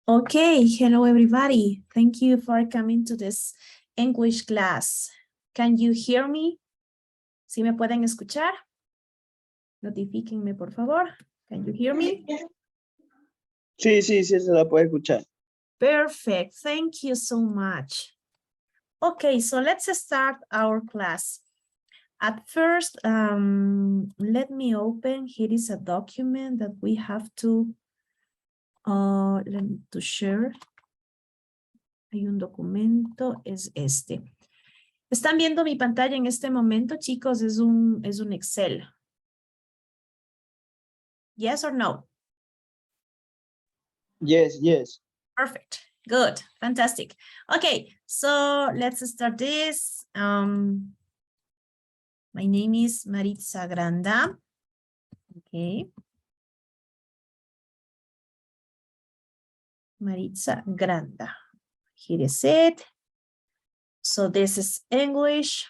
Okay, hello everybody. Thank you for coming to this English class. Can you hear me? ¿Sí me pueden escuchar? Notifíquenme, por favor. Can you hear me? Sí, se la puede escuchar. Perfect. Thank you so much. Okay, so let's start our class. At first, let me open. Here is a document that we have to share. Hay un documento, es este. ¿Están viendo mi pantalla en este momento, chicos? Es un Excel. Yes or no? Yes. Perfect. Good. Fantastic. Okay, so let's start this. My name is Maritza Granda. Okay. Maritza Granda. Here is it. So this is English.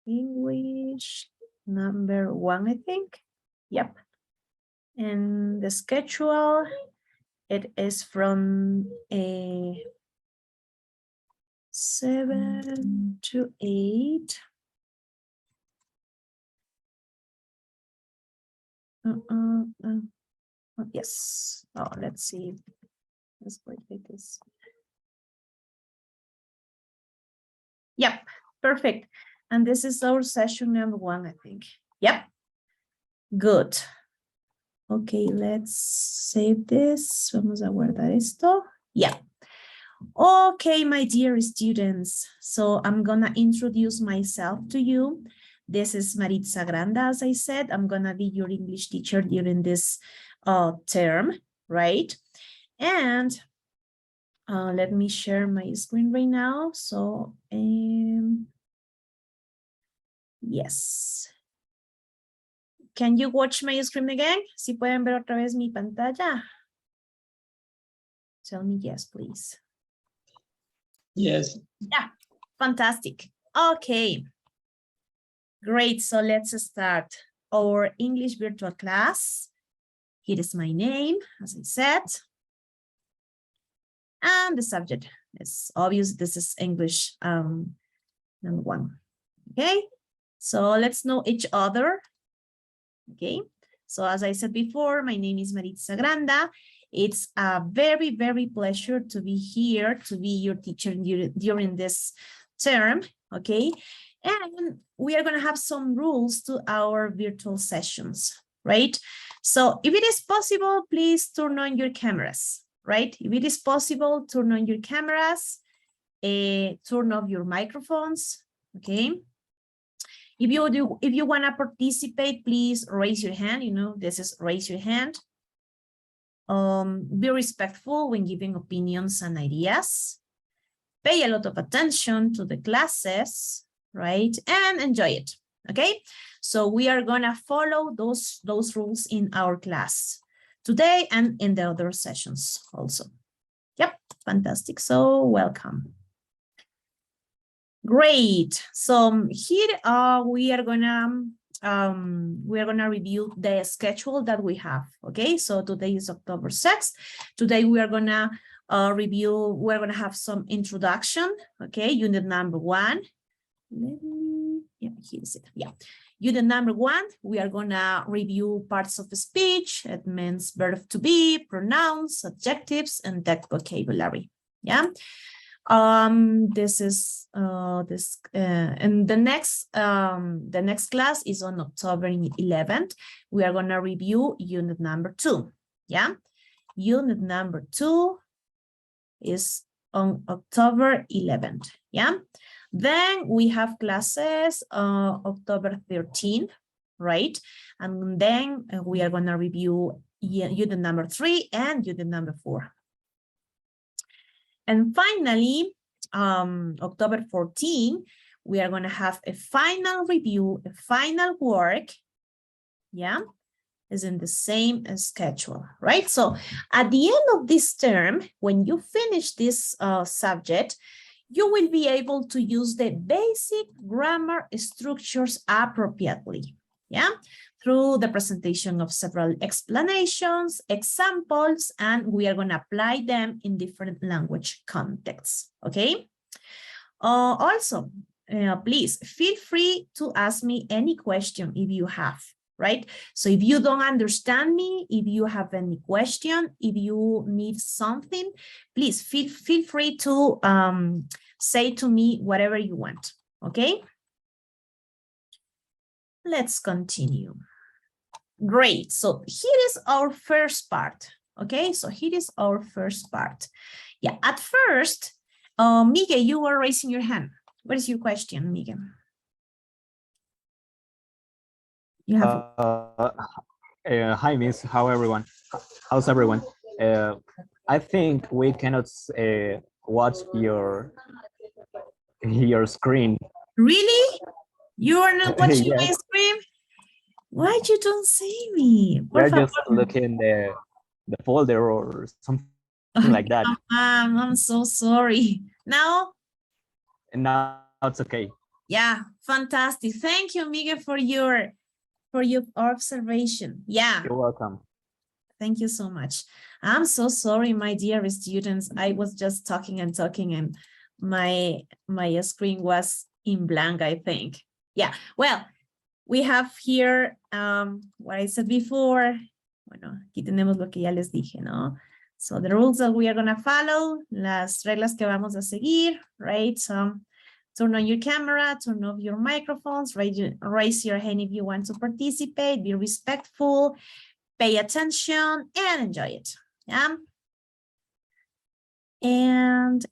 English number 1, I think. Yep. And the schedule, it is from 7 to 8. Yes. Oh, let's see. Let's wait like this. Yep, perfect. And this is our session number 1, I think. Yep. Good. Okay, let's save this. Vamos a guardar esto. Yeah. Okay, my dear students. So I'm gonna introduce myself to you. This is Maritza Granda, as I said. I'm gonna be your English teacher during this term, right? And let me share my screen right now. So, yes. Can you watch my screen again? Si pueden ver otra vez mi pantalla. Tell me yes, please. Yes. Yeah, fantastic. Okay. Great, so let's start our English virtual class. Here is my name, as I said. And the subject is obvious. This is English number 1. Okay, so let's know each other. Okay, so as I said before, my name is Maritza Granda. It's a very, very pleasure to be here, to be your teacher during this term. Okay, and we are going to have some rules to our virtual sessions, right? So if it is possible, please turn on your cameras, right? If it is possible, turn on your cameras, turn off your microphones, okay? If you want to participate, please raise your hand. You know, this is raise your hand. Be respectful when giving opinions and ideas. Pay a lot of attention to the classes, right? And enjoy it, okay? So we are gonna follow those rules in our class today and in the other sessions also. Yep, fantastic. So welcome. Great. So here we are gonna review the schedule that we have. Okay, so today is October 6th. Today we are gonna review. We're gonna have some introduction. Okay, unit number 1. Yeah, here is it. Yeah, unit number 1. We are gonna review parts of the speech. It means verb to be, pronouns, adjectives, and that vocabulary. Yeah. This is and the next class is on October 11th. We are going to review unit number 2. Yeah, unit number 2 is on October 11th. Yeah, then we have classes October 13th, right? And then we are going to review unit number 3 and unit number 4. And finally, October 14, we are going to have a final review, a final work. Yeah, is in the same schedule, right? So at the end of this term, when you finish this subject, you will be able to use the basic grammar structures appropriately. Yeah, through the presentation of several explanations, examples, and we are going to apply them in different language contexts, okay? Also, please feel free to ask me any question if you have, right? So if you don't understand me, if you have any question, if you need something, please feel free to say to me whatever you want, okay? Let's continue. Great. So here is our first part. Okay, so here is our first part. Yeah, at first, Miguel, you were raising your hand. What is your question, Miguel? You have. Hi, Miss. How's everyone? I think we cannot watch your screen. Really? You are not watching Yes. my screen? Why you don't see me? We're just looking the folder or something like that. I'm so sorry. Now? And now it's okay. Yeah, fantastic. Thank you, Miguel, for your observation. Yeah. You're welcome. Thank you so much. I'm so sorry, my dear students. I was just talking and my screen was in blank, I think. Yeah, well, we have here what I said before. Bueno, aquí tenemos lo que ya les dije, ¿no? So the rules that we are going to follow, las reglas que vamos a seguir, right? So turn on your camera, turn off your microphones, raise your hand if you want to participate, be respectful, pay attention, and enjoy it. Yeah. And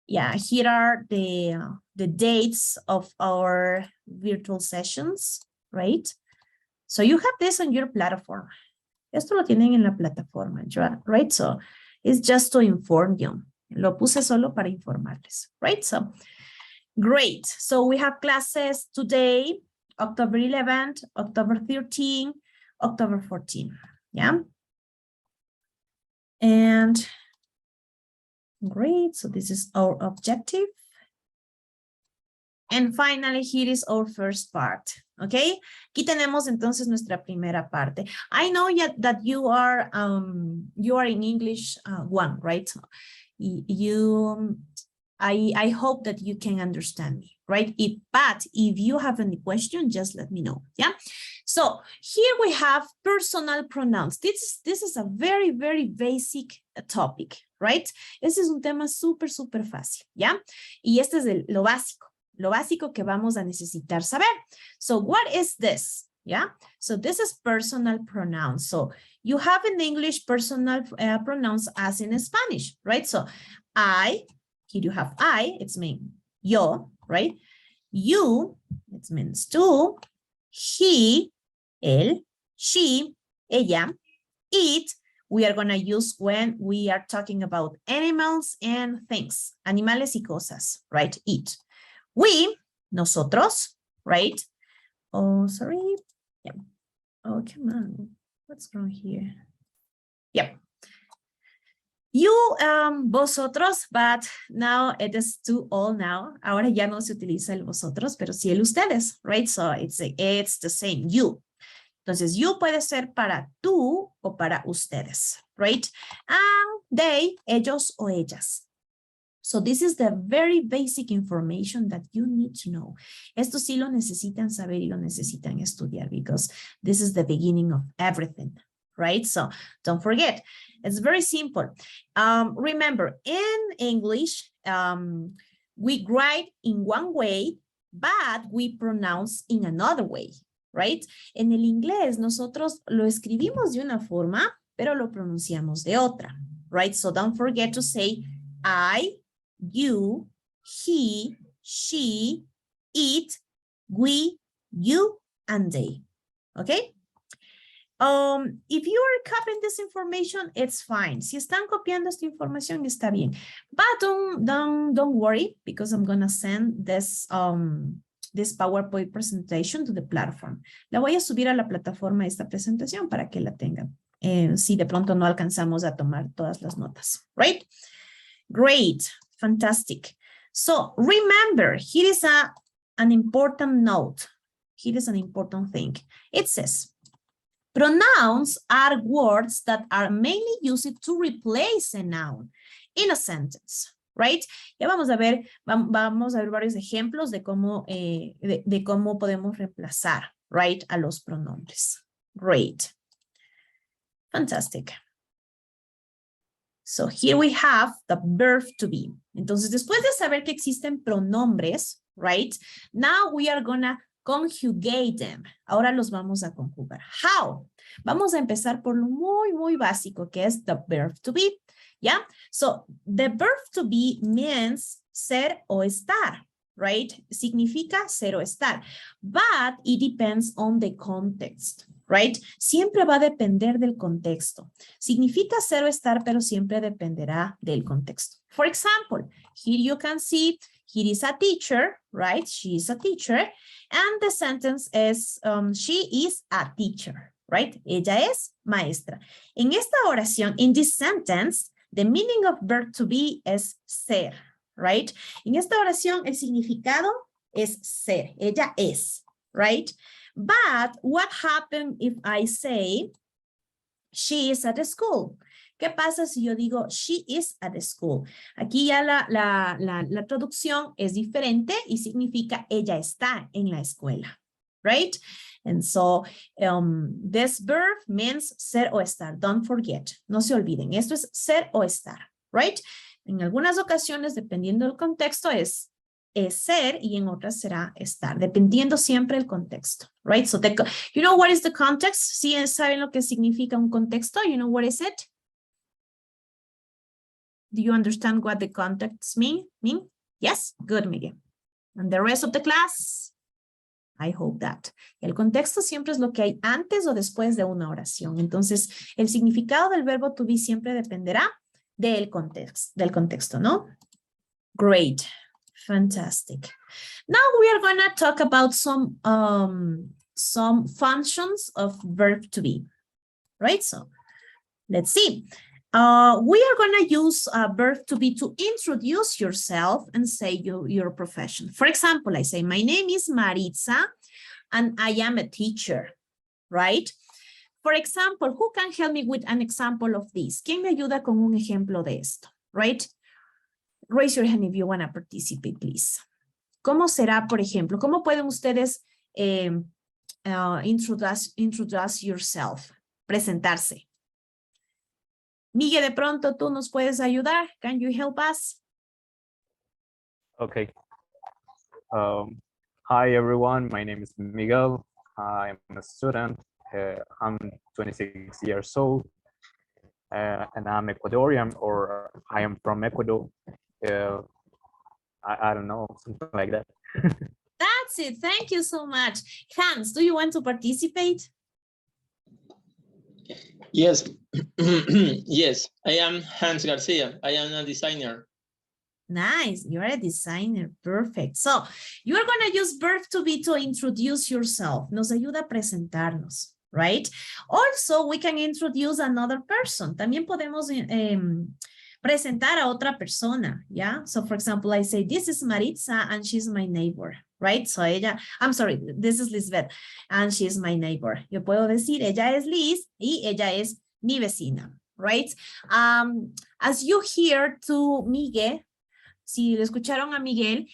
yeah, here are the dates of our virtual sessions, right? So you have this on your platform. Esto lo tienen en la plataforma, right? So it's just to inform you. Lo puse solo para informarles, right? So great. So we have classes today, October 11th, October 13th, October 14th. Yeah. And great. So this is our objective. And finally, here is our first part. Okay. Aquí tenemos entonces nuestra primera parte. I know that you are in English 1, right? I hope that you can understand me, right? But if you have any question, just let me know. Yeah. So here we have personal pronouns. This is a very, very basic topic, right? Este es un tema súper, súper fácil, ¿ya? Y este es lo básico que vamos a necesitar saber. So what is this? Yeah. So this is personal pronouns. So you have in English personal pronouns as in Spanish, right? So I, here you have I, it's mean yo, right? You, it means tú. He, él, she, ella. It, we are going to use when we are talking about animals and things. Animales y cosas, right? It. We, nosotros, right? Oh, sorry. Yeah. Oh, come on. What's wrong here? Yep. You, vosotros, but now it is too old now. Ahora ya no se utiliza el vosotros, pero sí el ustedes, right? So it's the same, you. Entonces, you puede ser para tú o para ustedes, right? And they, ellos o ellas. So this is the very basic information that you need to know. Esto sí lo necesitan saber y lo necesitan estudiar because this is the beginning of everything, right? So don't forget, it's very simple. Remember, in English, we write in one way, but we pronounce in another way, right? En el inglés, nosotros lo escribimos de una forma, pero lo pronunciamos de otra, right? So don't forget to say I, you, he, she, it, we, you, and they. Okay? If you are copying this information, it's fine. Si están copiando esta información, está bien. But don't worry, because I'm gonna send this this PowerPoint presentation to the platform. La voy a subir a la plataforma esta presentación para que la tengan. Si de pronto no alcanzamos a tomar todas las notas, right? Great, fantastic. So remember, here is an important note. Here is an important thing. It says, Pronouns are words that are mainly used to replace a noun in a sentence, right? Ya vamos a ver varios ejemplos de cómo, de cómo podemos reemplazar, right, a los pronombres. Great. Fantastic. So here we have the verb to be. Entonces, después de saber que existen pronombres, right? Now we are gonna conjugate them. Ahora los vamos a conjugar. How? Vamos a empezar por lo muy, muy básico, que es the verb to be. ¿Ya? So, the verb to be means ser o estar, right? Significa ser o estar. But it depends on the context, right? Siempre va a depender del contexto. Significa ser o estar, pero siempre dependerá del contexto. For example, here you can see, here is a teacher, right? She is a teacher. And the sentence is, she is a teacher, right? Ella es maestra. En esta oración, in this sentence, the meaning of verb to be es ser, right? En esta oración, el significado es ser. Ella es, right? But what happens if I say she is at the school? ¿Qué pasa si yo digo she is at the school? Aquí ya la traducción es diferente y significa ella está en la escuela, right? And so this verb means ser o estar. Don't forget. No se olviden. Esto es ser o estar, right? En algunas ocasiones, dependiendo del contexto, es ser y en otras será estar, dependiendo siempre del contexto, right? So, you know what is the context? ¿Sí saben lo que significa un contexto? You know what is it? Do you understand what the context mean? Yes? Good, Miguel. And the rest of the class? I hope that. El contexto siempre es lo que hay antes o después de una oración. Entonces, el significado del verbo to be siempre dependerá del contexto, ¿no? Great. Fantastic. Now we are going to talk about some functions of verb to be, right? So let's see. We are going to use verb to be to introduce yourself and say your profession. For example, I say, my name is Maritza and I am a teacher, right? For example, who can help me with an example of this? ¿Quién me ayuda con un ejemplo de esto, right? Raise your hand if you want to participate, please. ¿Cómo será, por ejemplo? ¿Cómo pueden ustedes introduce yourself? Presentarse. Miguel, de pronto tú nos puedes ayudar. Can you help us? Okay. Hi, everyone. My name is Miguel. I'm a student. I'm 26 years old. And I'm Ecuadorian, or I am from Ecuador. I don't know, something like that. That's it. Thank you so much. Hans, do you want to participate? Yes. Yes, I am Hans Garcia. I am a designer. Nice. You're a designer. Perfect. So you are going to use verb to be to introduce yourself. Nos ayuda a presentarnos, right? Also, we can introduce another person. También podemos presentar a otra persona, yeah? So, for example, I say, this is Maritza and she's my neighbor, right? So I'm sorry, this is Lisbeth and she's my neighbor. Yo puedo decir, ella es Liz y ella es mi vecina, right? As you hear to Miguel, si le escucharon a Miguel,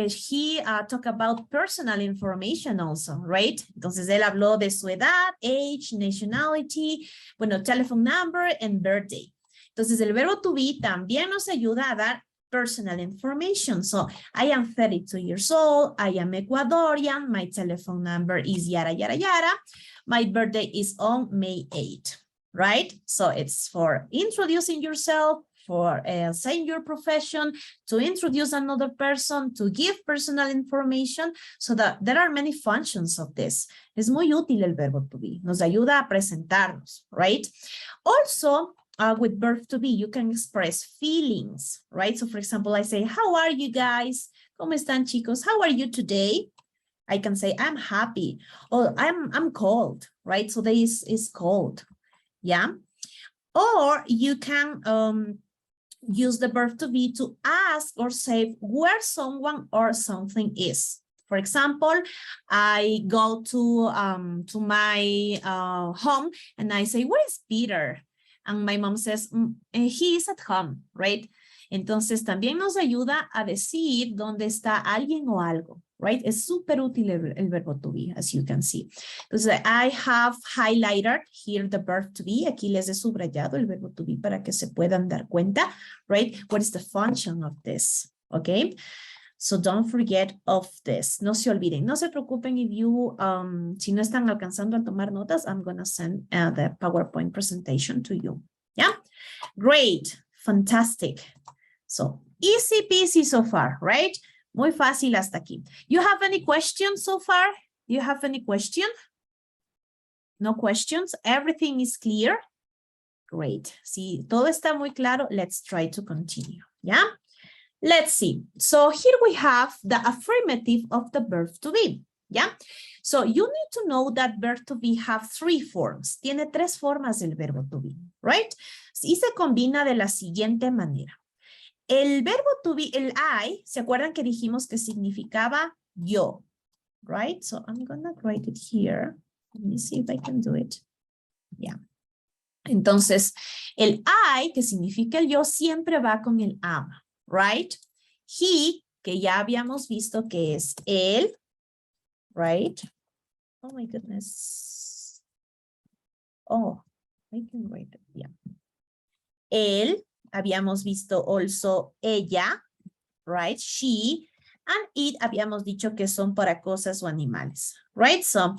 he talked about personal information also, right? Entonces, él habló de su edad, age, nationality, bueno, telephone number and birthday. Entonces, el verbo to be también nos ayuda a dar personal information. So, I am 32 years old. I am Ecuadorian. My telephone number is yada, yada, yada. My birthday is on May 8th, right? So, it's for introducing yourself, for saying your profession, to introduce another person, to give personal information. So, that there are many functions of this. Es muy útil el verbo to be. Nos ayuda a presentarnos, right? Also, with verb to be, you can express feelings, right? So, for example, I say, how are you guys? ¿Cómo están, chicos? How are you today? I can say, I'm happy. Or I'm cold, right? So, this is cold, yeah? Or you can use the verb to be to ask or say where someone or something is. For example, I go to my home and I say, where is Peter? And my mom says, he is at home, right? Entonces también nos ayuda a decir dónde está alguien o algo, right? Es súper útil el verbo to be, as you can see. Entonces, I have highlighted here the verb to be. Aquí les he subrayado el verbo to be para que se puedan dar cuenta, right? What is the function of this, okay? So don't forget of this. No se olviden. No se preocupen if you, si no están alcanzando a tomar notas, I'm going to send the PowerPoint presentation to you. Yeah? Great. Fantastic. So easy peasy so far, right? Muy fácil hasta aquí. You have any questions so far? Do you have any question? No questions? Everything is clear? Great. Si todo está muy claro, let's try to continue. Yeah? Let's see. So here we have the affirmative of the verb to be. Yeah. So you need to know that verb to be have three forms. Tiene tres formas el verbo to be, right? Y se combina de la siguiente manera. El verbo to be, el I, ¿se acuerdan que dijimos que significaba yo? Right? So I'm gonna write it here. Let me see if I can do it. Yeah. Entonces, el I, que significa el yo, siempre va con el am. Right? He, que ya habíamos visto que es él, right? Oh my goodness. Oh, I can write it, yeah. Él, habíamos visto also ella, right? She, and it, habíamos dicho que son para cosas o animales, right? So,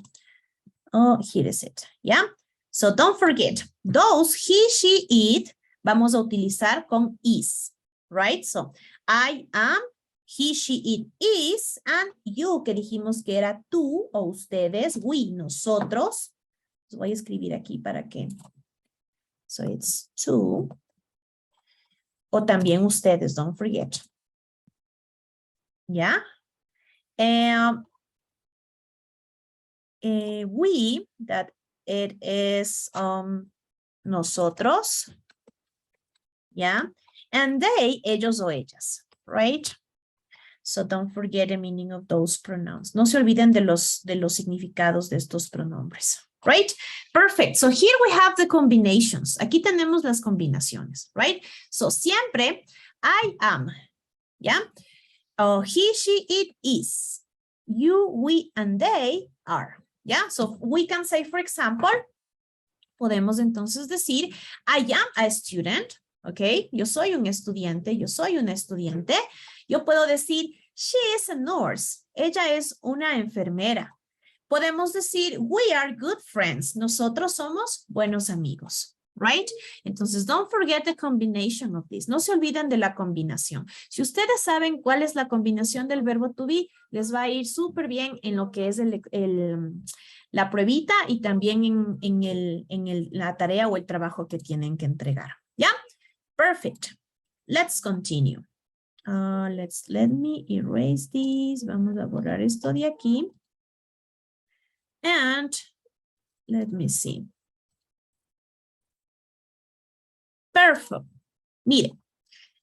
oh, here is it, yeah? So don't forget, those, he, she, it, vamos a utilizar con is. Right? So, I am, he, she, it is, and you, que dijimos que era tú o ustedes, we, nosotros. Voy a escribir aquí para que. So, it's two. O también ustedes, don't forget. ¿Ya? We, that it is nosotros. ¿Ya? And they, ellos o ellas, right? So don't forget the meaning of those pronouns. No se olviden de los significados de estos pronombres, right? Perfect. So here we have the combinations. Aquí tenemos las combinaciones, right? So siempre I am, ¿ya? He, she, it is. You, we, and they are, ¿ya? So we can say, for example, podemos entonces decir, I am a student. Ok, yo soy un estudiante, yo soy una estudiante. Yo puedo decir, she is a nurse. Ella es una enfermera. Podemos decir, we are good friends. Nosotros somos buenos amigos. Right? Entonces, don't forget the combination of this. No se olviden de la combinación. Si ustedes saben cuál es la combinación del verbo to be, les va a ir súper bien en lo que es la pruebita y también en la tarea o el trabajo que tienen que entregar. ¿Ya? Perfect. Let's continue. Let me erase this. Vamos a borrar esto de aquí. And let me see. Perfect. Mire.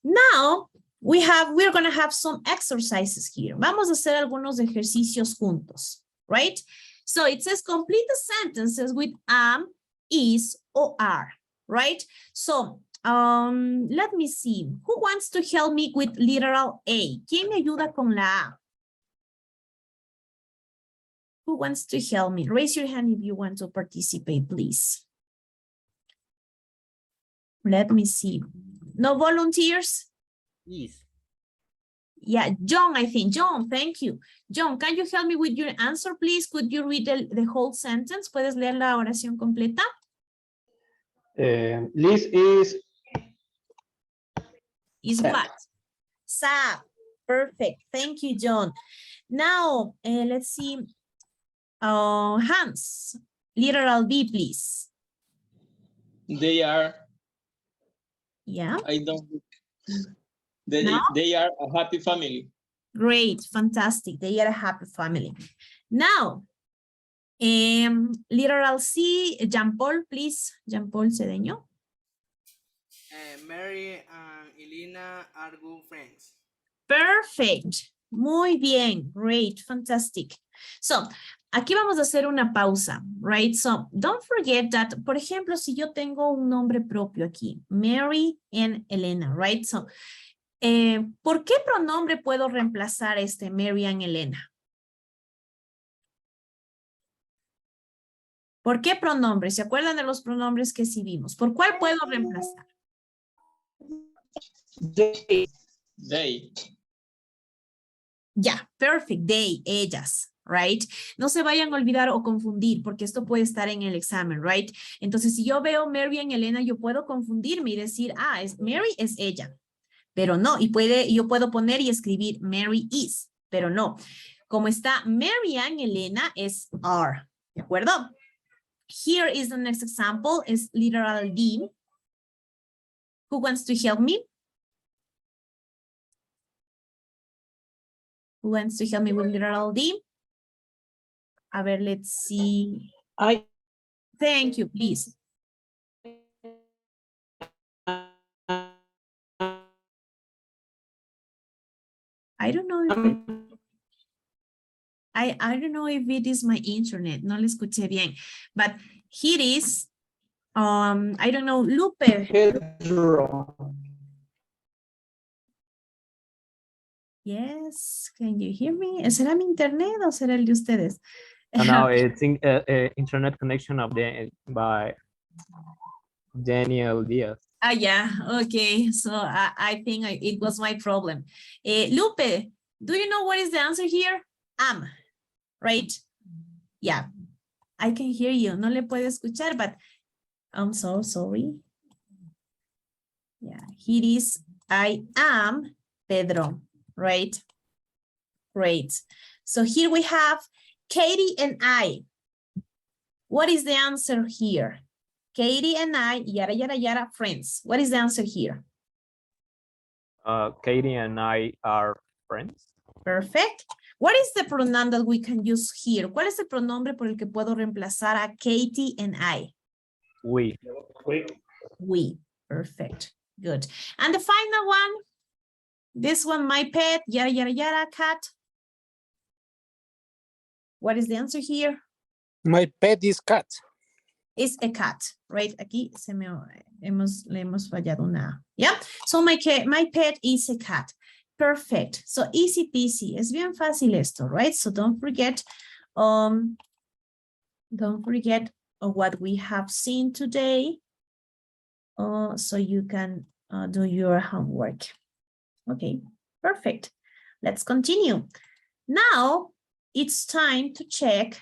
Now we're going to have some exercises here. Vamos a hacer algunos ejercicios juntos. Right? So it says complete the sentences with am, is, or are. Right? So let me see. Who wants to help me with literal A? ¿Quién me ayuda con la A? Who wants to help me? Raise your hand if you want to participate, please. Let me see. No volunteers? Is. Yeah, John, I think. John, thank you. John, can you help me with your answer, please? Could you read the whole sentence? ¿Puedes leer la oración completa? Liz Is sad. what? Sad. Perfect. Thank you, John. Now, let's see. Hans, literal B, please. They are, Yeah. I don't, No? they are a happy family. Great. Fantastic. They are a happy family. Now, literal C, Jean-Paul, please. Jean-Paul Cedeño. Mary and Elena are good friends. Perfect. Muy bien. Great. Fantastic. So, aquí vamos a hacer una pausa, right? So, don't forget that, por ejemplo, si yo tengo un nombre propio aquí, Mary and Elena, right? So, ¿por qué pronombre puedo reemplazar este Mary and Elena? ¿Por qué pronombre? ¿Se acuerdan de los pronombres que sí vimos? ¿Por cuál puedo reemplazar? They. Ya, perfect. They, ellas, right? No se vayan a olvidar o confundir porque esto puede estar en el examen, right? Entonces, si yo veo Mary and Elena, yo puedo confundirme y decir, ah, Mary es ella. Pero no, yo puedo poner y escribir Mary is, pero no. Como está Mary and Elena es are, ¿de acuerdo? Here is the next example, is literal D. Who wants to help me? Who wants to help me with literal D? A ver, let's see. Thank you, please. I don't know if I don't know if it is my internet. No le escuché bien. But here is, I don't know, Lupe. Yes, can you hear me? ¿Será mi internet o será el de ustedes? No, it's internet connection of by Daniel Diaz. Ah, yeah, okay. So I think it was my problem. Lupe, do you know what is the answer here? Am, right? Yeah, I can hear you. No le puedo escuchar, but I'm so sorry. Yeah, here is I am Pedro, right? Great. So here we have Katie and I. What is the answer here? Katie and I, yada, yada, yada, friends. What is the answer here? Katie and I are friends. Perfect. What is the pronoun that we can use here? ¿Cuál es el pronombre por el que puedo reemplazar a Katie and I? We. We. Perfect. Good. And the final one, this one, my pet, yada, yada, yada, cat. What is the answer here? My pet is cat. Is a cat, right? Aquí le hemos fallado una. Yeah. So my pet is a cat. Perfect. So easy peasy. Es bien fácil esto, right? So don't forget what we have seen today. So you can do your homework. Okay, perfect. Let's continue. Now it's time to check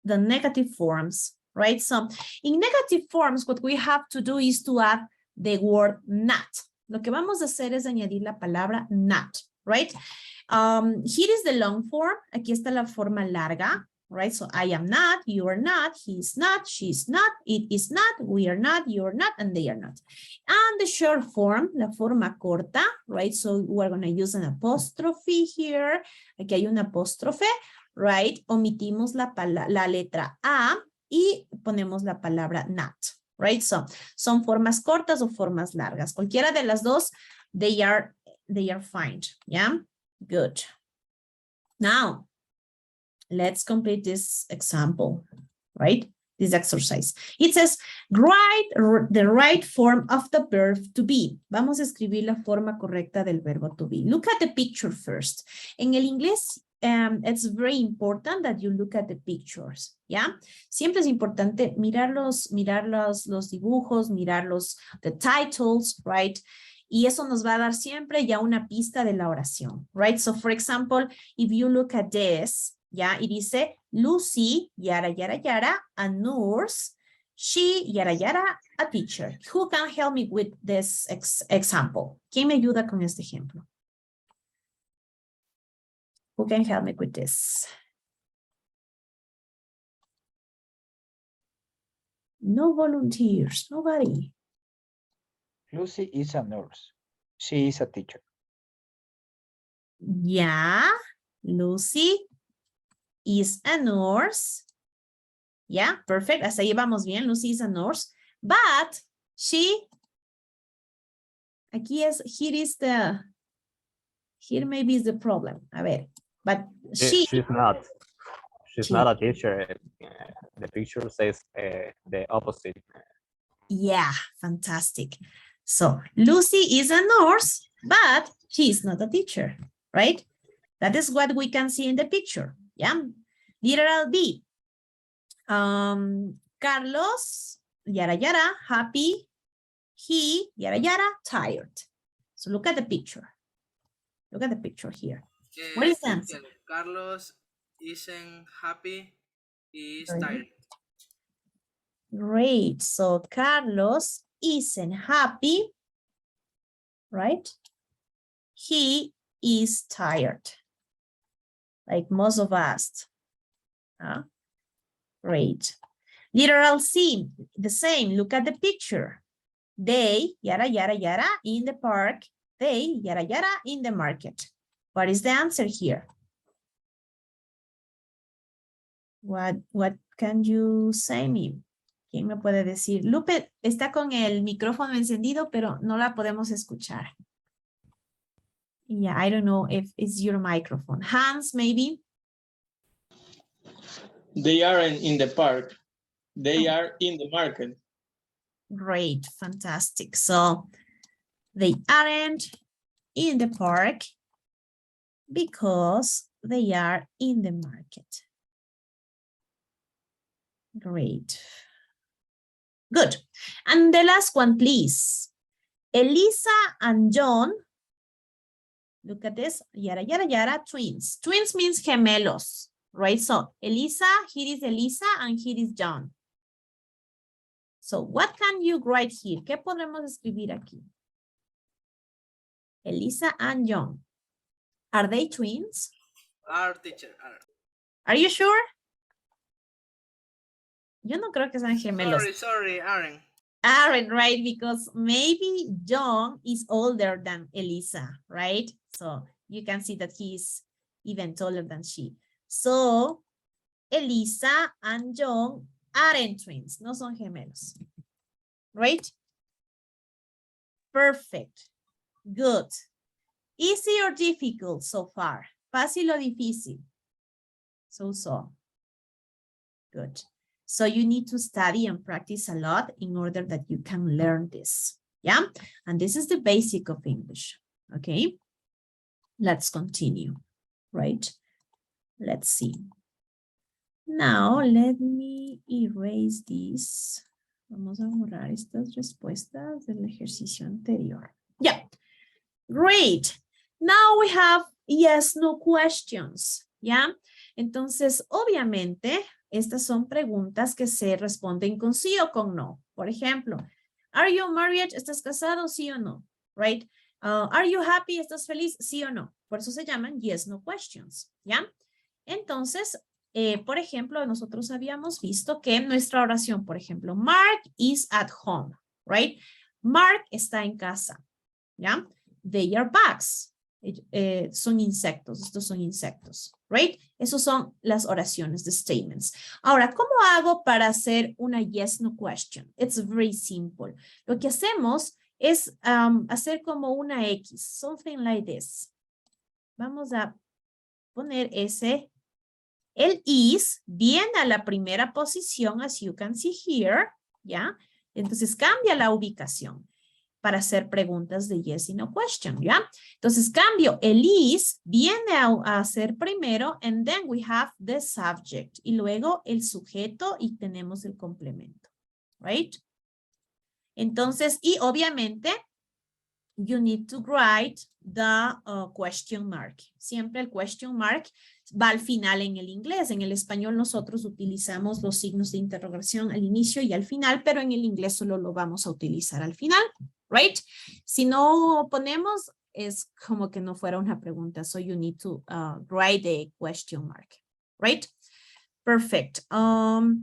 the negative forms, right? So in negative forms, what we have to do is to add the word not. Lo que vamos a hacer es añadir la palabra not, right? Here is the long form. Aquí está la forma larga, right? So I am not, you are not, he is not, she is not, it is not, we are not, you are not, and they are not. And the short form, la forma corta, right? So we're going to use an apostrophe here. Aquí hay un apóstrofe, right? Omitimos la letra A y ponemos la palabra not, right? So, son formas cortas o formas largas. Cualquiera de las dos, they are fine, yeah? Good. Now, let's complete this example, right? This exercise. It says, write the right form of the verb to be. Vamos a escribir la forma correcta del verbo to be. Look at the picture first. En el inglés, it's very important that you look at the pictures, ¿ya? Siempre es importante mirar los dibujos, mirar the titles, right? Y eso nos va a dar siempre ya una pista de la oración, right? So, for example, if you look at this, ya, y dice, Lucy, yara, yara, yara, a nurse, she, yara, yara, a teacher. Who can help me with this example? ¿Quién me ayuda con este ejemplo? Who can help me with this? No volunteers, nobody. Lucy is a nurse. She is a teacher. Yeah, Lucy is a nurse. Yeah, perfect. Hasta ahí vamos bien. Lucy is a nurse. But she, here Here maybe is the problem. A ver, but She's not. She's She- not a teacher. The picture says the opposite. yeah, fantastic. So Lucy is a nurse, but she is not a teacher, right? That is what we can see in the picture. Yeah. Literal B. Carlos, yada yada, happy. He, yada yada, tired. So look at the picture. Look at the picture here. What is the answer? Carlos isn't happy. He is Very good. tired. Great. So Carlos isn't happy, right? He is tired. Like most of us. Great. Literal C, the same. Look at the picture. They, yada, yada, yada, in the park. They, yada, yada, in the market. What is the answer here? What can you say me? ¿Quién me puede decir? Lupe está con el micrófono encendido, pero no la podemos escuchar. Yeah, I don't know if it's your microphone. Hans, maybe? They aren't in the park. They Oh. are in the market. Great, fantastic. So they aren't in the park because they are in the market. Great. Good. And the last one, please. Elisa and John, look at this, yada, yada, yada, twins. Twins means gemelos, right? So Elisa, here is Elisa, and here is John. So what can you write here? ¿Qué podemos escribir aquí? Elisa and John. Are they twins? Our teacher. Are you sure? Yo no creo que sean gemelos. Sorry, Aaron. Aaron, right? Because maybe John is older than Elisa, right? So you can see that he's even taller than she. So Elisa and John aren't twins, no son gemelos, right? Perfect, good. Easy or difficult so far? Fácil o difícil? So. Good. So you need to study and practice a lot in order that you can learn this. Yeah. And this is the basic of English. Okay. Let's continue. Right. Let's see. Now let me erase this. Vamos a borrar estas respuestas del ejercicio anterior. Yeah. Great. Now we have yes, no questions. Yeah. Entonces, obviamente, estas son preguntas que se responden con sí o con no. Por ejemplo, are you married? ¿Estás casado? Sí o no. Right? Are you happy? ¿Estás feliz? Sí o no. Por eso se llaman yes, no questions. ¿Ya? Entonces, por ejemplo, nosotros habíamos visto que en nuestra oración, por ejemplo, Mark is at home. Right? Mark está en casa. ¿Ya? They are bugs. Son insectos, estos son insectos, right? Esos son las oraciones de statements. Ahora, ¿cómo hago para hacer una yes, no question? It's very simple. Lo que hacemos es hacer como una X, something like this. Vamos a poner ese. El is viene a la primera posición, as you can see here, ¿ya? Entonces cambia la ubicación para hacer preguntas de yes y no question, ¿ya? Entonces cambio, el is viene a hacer primero, and then we have the subject, y luego el sujeto y tenemos el complemento, right? Entonces, y obviamente, you need to write the question mark. Siempre el question mark va al final en el inglés. En el español nosotros utilizamos los signos de interrogación al inicio y al final, pero en el inglés solo lo vamos a utilizar al final. Right? Si no ponemos, es como que no fuera una pregunta. So you need to write the question mark. Right? Perfect. Here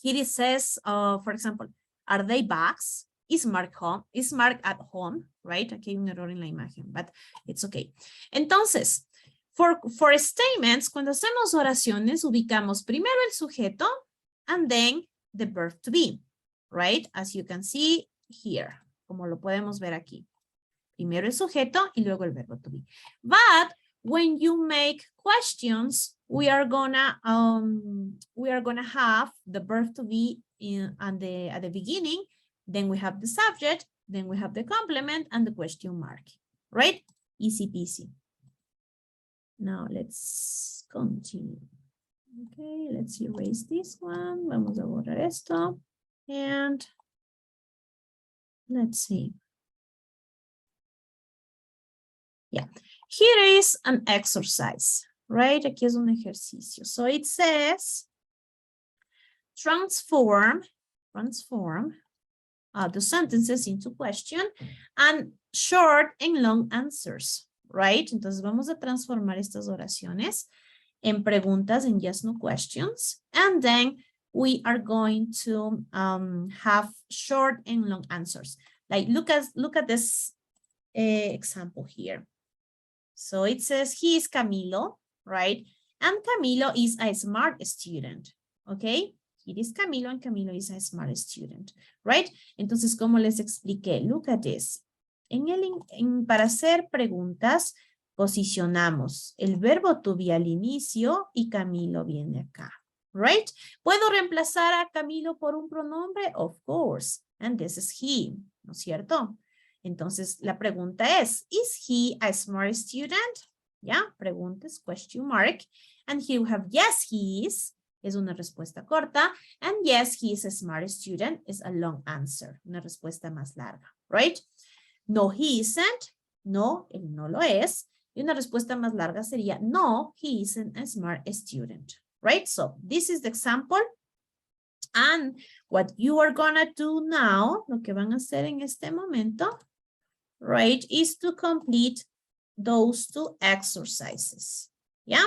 it says, for example, are they bags? Is Mark home? Is Mark at home? Right? Aquí hay un error en la imagen, but it's okay. Entonces, for statements, cuando hacemos oraciones, ubicamos primero el sujeto and then the verb to be. Right? As you can see here. Como lo podemos ver aquí. Primero el sujeto y luego el verbo to be. But when you make questions, we are gonna have the verb to be at the beginning. Then we have the subject. Then we have the complement and the question mark. Right? Easy peasy. Now let's continue. Okay, let's erase this one. Vamos a borrar esto. And let's see. Yeah, here is an exercise, right? Aquí es un ejercicio. So it says, transform the sentences into question and short and long answers, right? Entonces vamos a transformar estas oraciones en preguntas, en yes, no questions. And then we are going to have short and long answers. Like look at this example here. So it says he is Camilo, right? And Camilo is a smart student, okay? It is Camilo and Camilo is a smart student, right? Entonces, como les expliqué, look at this. Para hacer preguntas, posicionamos el verbo to be al inicio y Camilo viene acá, right? ¿Puedo reemplazar a Camilo por un pronombre? Of course. And this is he, ¿no es cierto? Entonces, la pregunta es, is he a smart student? ¿Ya? Pregunta es question mark. And here we have, yes, he is. Es una respuesta corta. And yes, he is a smart student. Es a long answer. Una respuesta más larga. Right? No, he isn't. No, él no lo es. Y una respuesta más larga sería, no, he isn't a smart student. Right? So, this is the example. And what you are gonna do now, lo que van a hacer en este momento, right, is to complete those two exercises. Yeah?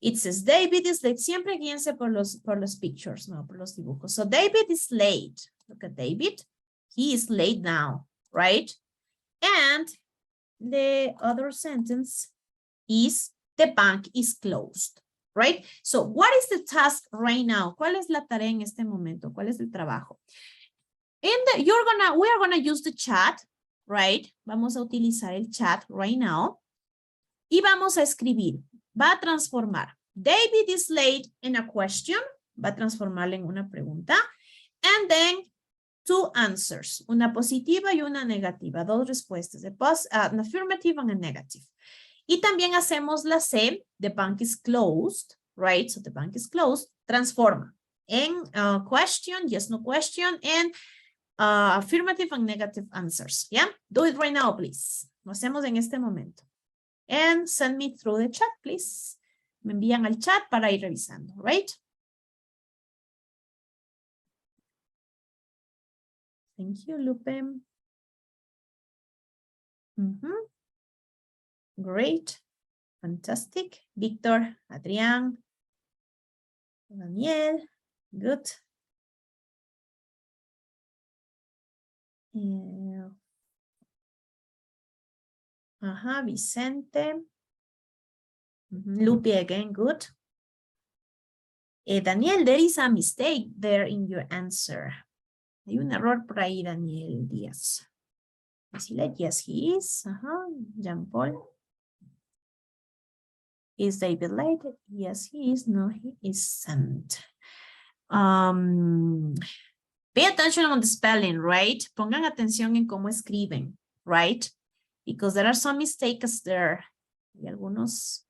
It says David is late. Siempre guíense por los pictures, no por los dibujos. So David is late. Look at David. He is late now, right? And the other sentence is the bank is closed, right? So what is the task right now? ¿Cuál es la tarea en este momento? ¿Cuál es el trabajo? We are gonna use the chat, right? Vamos a utilizar el chat right now. Y vamos a escribir. Va a transformar. David is late in a question. Va a transformarla en una pregunta. And then two answers. Una positiva y una negativa. Dos respuestas. An affirmative and a negative. Y también hacemos la C. The bank is closed. Right? So the bank is closed. Transforma. En question, yes, no question. And affirmative and negative answers. Yeah? Do it right now, please. Lo hacemos en este momento. And send me through the chat, please. Me envían al chat para ir revisando, right? Thank you, Lupe. Great. Fantastic. Víctor, Adrián, Daniel. Good. Vicente. Lupe again, good. Daniel, there is a mistake there in your answer. Hay un error por ahí, Daniel Díaz. Is he late? Yes, he is. Jean Paul. Is David late? Yes, he is. No, he isn't. Pay attention on the spelling, right? Pongan atención en cómo escriben, right? Because there are some mistakes there. Hay algunos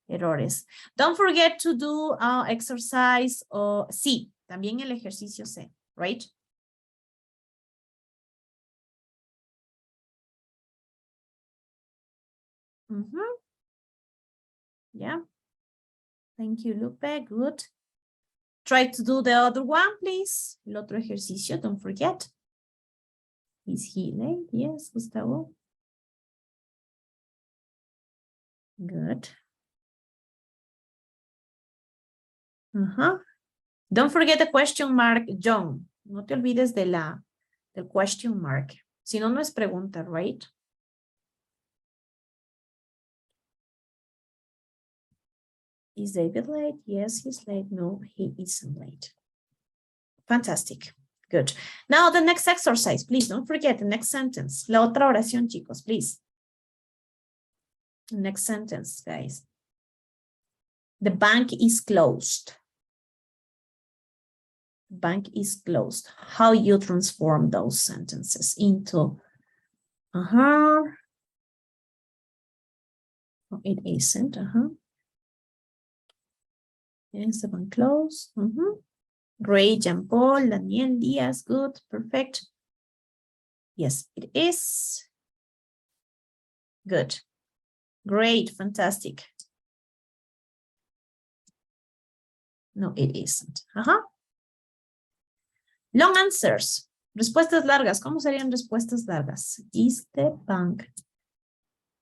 errores. Don't forget to do exercise C. También el ejercicio C, right? Yeah. Thank you, Lupe. Good. Try to do the other one, please. El otro ejercicio, don't forget. Is he late? Yes, Gustavo. Good. Don't forget the question mark, John. No te olvides del question mark. Si no, no es pregunta, right? Is David late? Yes, he's late. No, he isn't late. Fantastic. Good. Now the next exercise, please don't forget the next sentence. La otra oración, chicos, please. Next sentence, guys. The bank is closed. Bank is closed. How you transform those sentences into oh, it isn't. Yes, the bank closed. Great, Jean Paul, Daniel, Diaz, good, perfect. Yes, it is. Good. Great, fantastic. No, it isn't. Long answers. Respuestas largas. ¿Cómo serían respuestas largas? Is the bank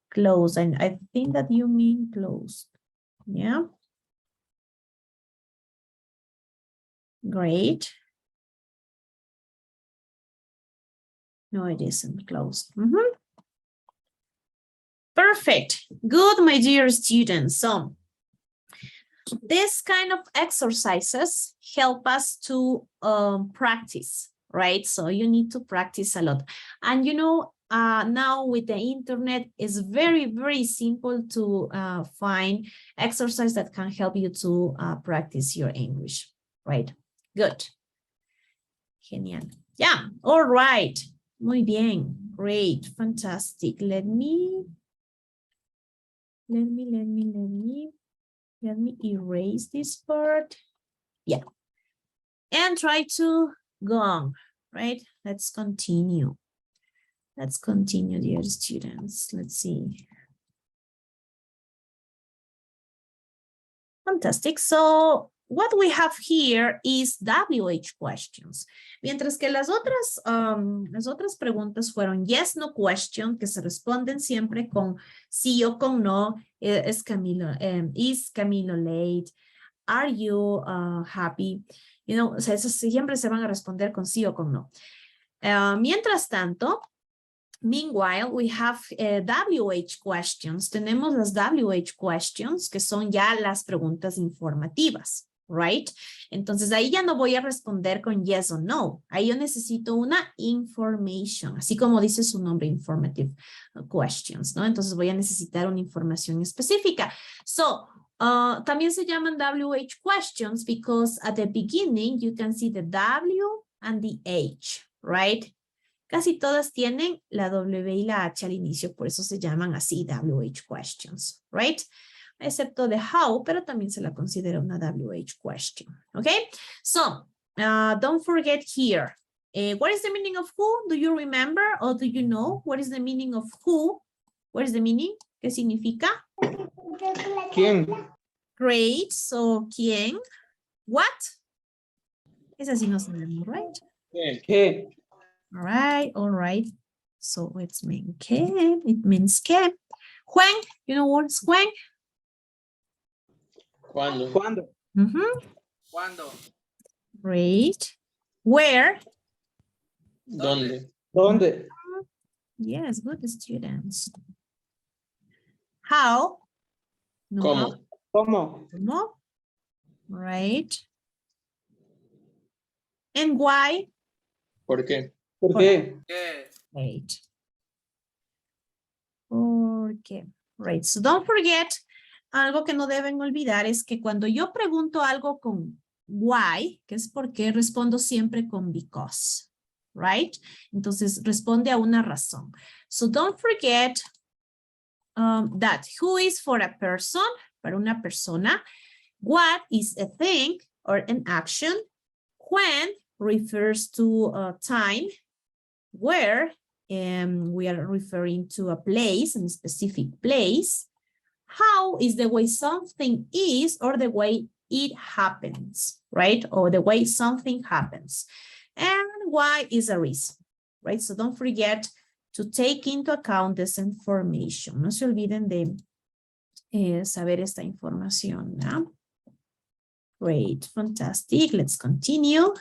closed? And I think that you mean closed. Yeah. Great. No, it isn't closed. Perfect. Good, my dear students. So this kind of exercises help us to practice, right? So you need to practice a lot. And you know, now with the internet, it's very, very simple to find exercise that can help you to practice your English, right? Good. Genial. Yeah, all right. Muy bien. Great, fantastic. Let me erase this part. Yeah. And try to go on, right? Let's continue. Let's continue, dear students. Let's see. Fantastic. So what we have here is WH questions. Mientras que las otras preguntas fueron yes, no question, que se responden siempre con sí o con no. Is Camilo late? Are you happy? You know, o sea, esas siempre se van a responder con sí o con no. Mientras tanto, meanwhile, we have WH questions. Tenemos las WH questions, que son ya las preguntas informativas, right? Entonces, ahí ya no voy a responder con yes o no. Ahí yo necesito una information, así como dice su nombre, informative questions, ¿no? Entonces, voy a necesitar una información específica. So, también se llaman WH questions because at the beginning, you can see the W and the H, right? Casi todas tienen la W y la H al inicio, por eso se llaman así WH questions, right? Excepto de how, pero también se la considera una WH question, okay? So, don't forget here. What is the meaning of who? Do you remember or do you know? What is the meaning of who? What is the meaning? ¿Qué significa? ¿Quién? Great, so ¿quién? What? Esa sí no sabemos, right? ¿Qué? All right. So it's mean que. It means que. When, you know what's when? ¿Cuándo? ¿Cuándo? ¿Cuándo? Great. Where? ¿Dónde? ¿Dónde? Yes, good students. How? No, ¿Cómo? ¿Cómo? ¿Cómo? Right. And why? ¿Por qué? ¿Por qué? ¿Qué? Right. Okay. Right. So don't forget, algo que no deben olvidar es que cuando yo pregunto algo con why, que es porque, respondo siempre con because. Right? Entonces responde a una razón. So don't forget that who is for a person, para una persona. What is a thing or an action. When refers to time. Where we are referring to a place, a specific place. How is the way something is or the way it happens, right? Or the way something happens. And why is a reason, right? So don't forget to take into account this information. No se olviden de saber esta información, ¿no? Great, fantastic. Let's continue.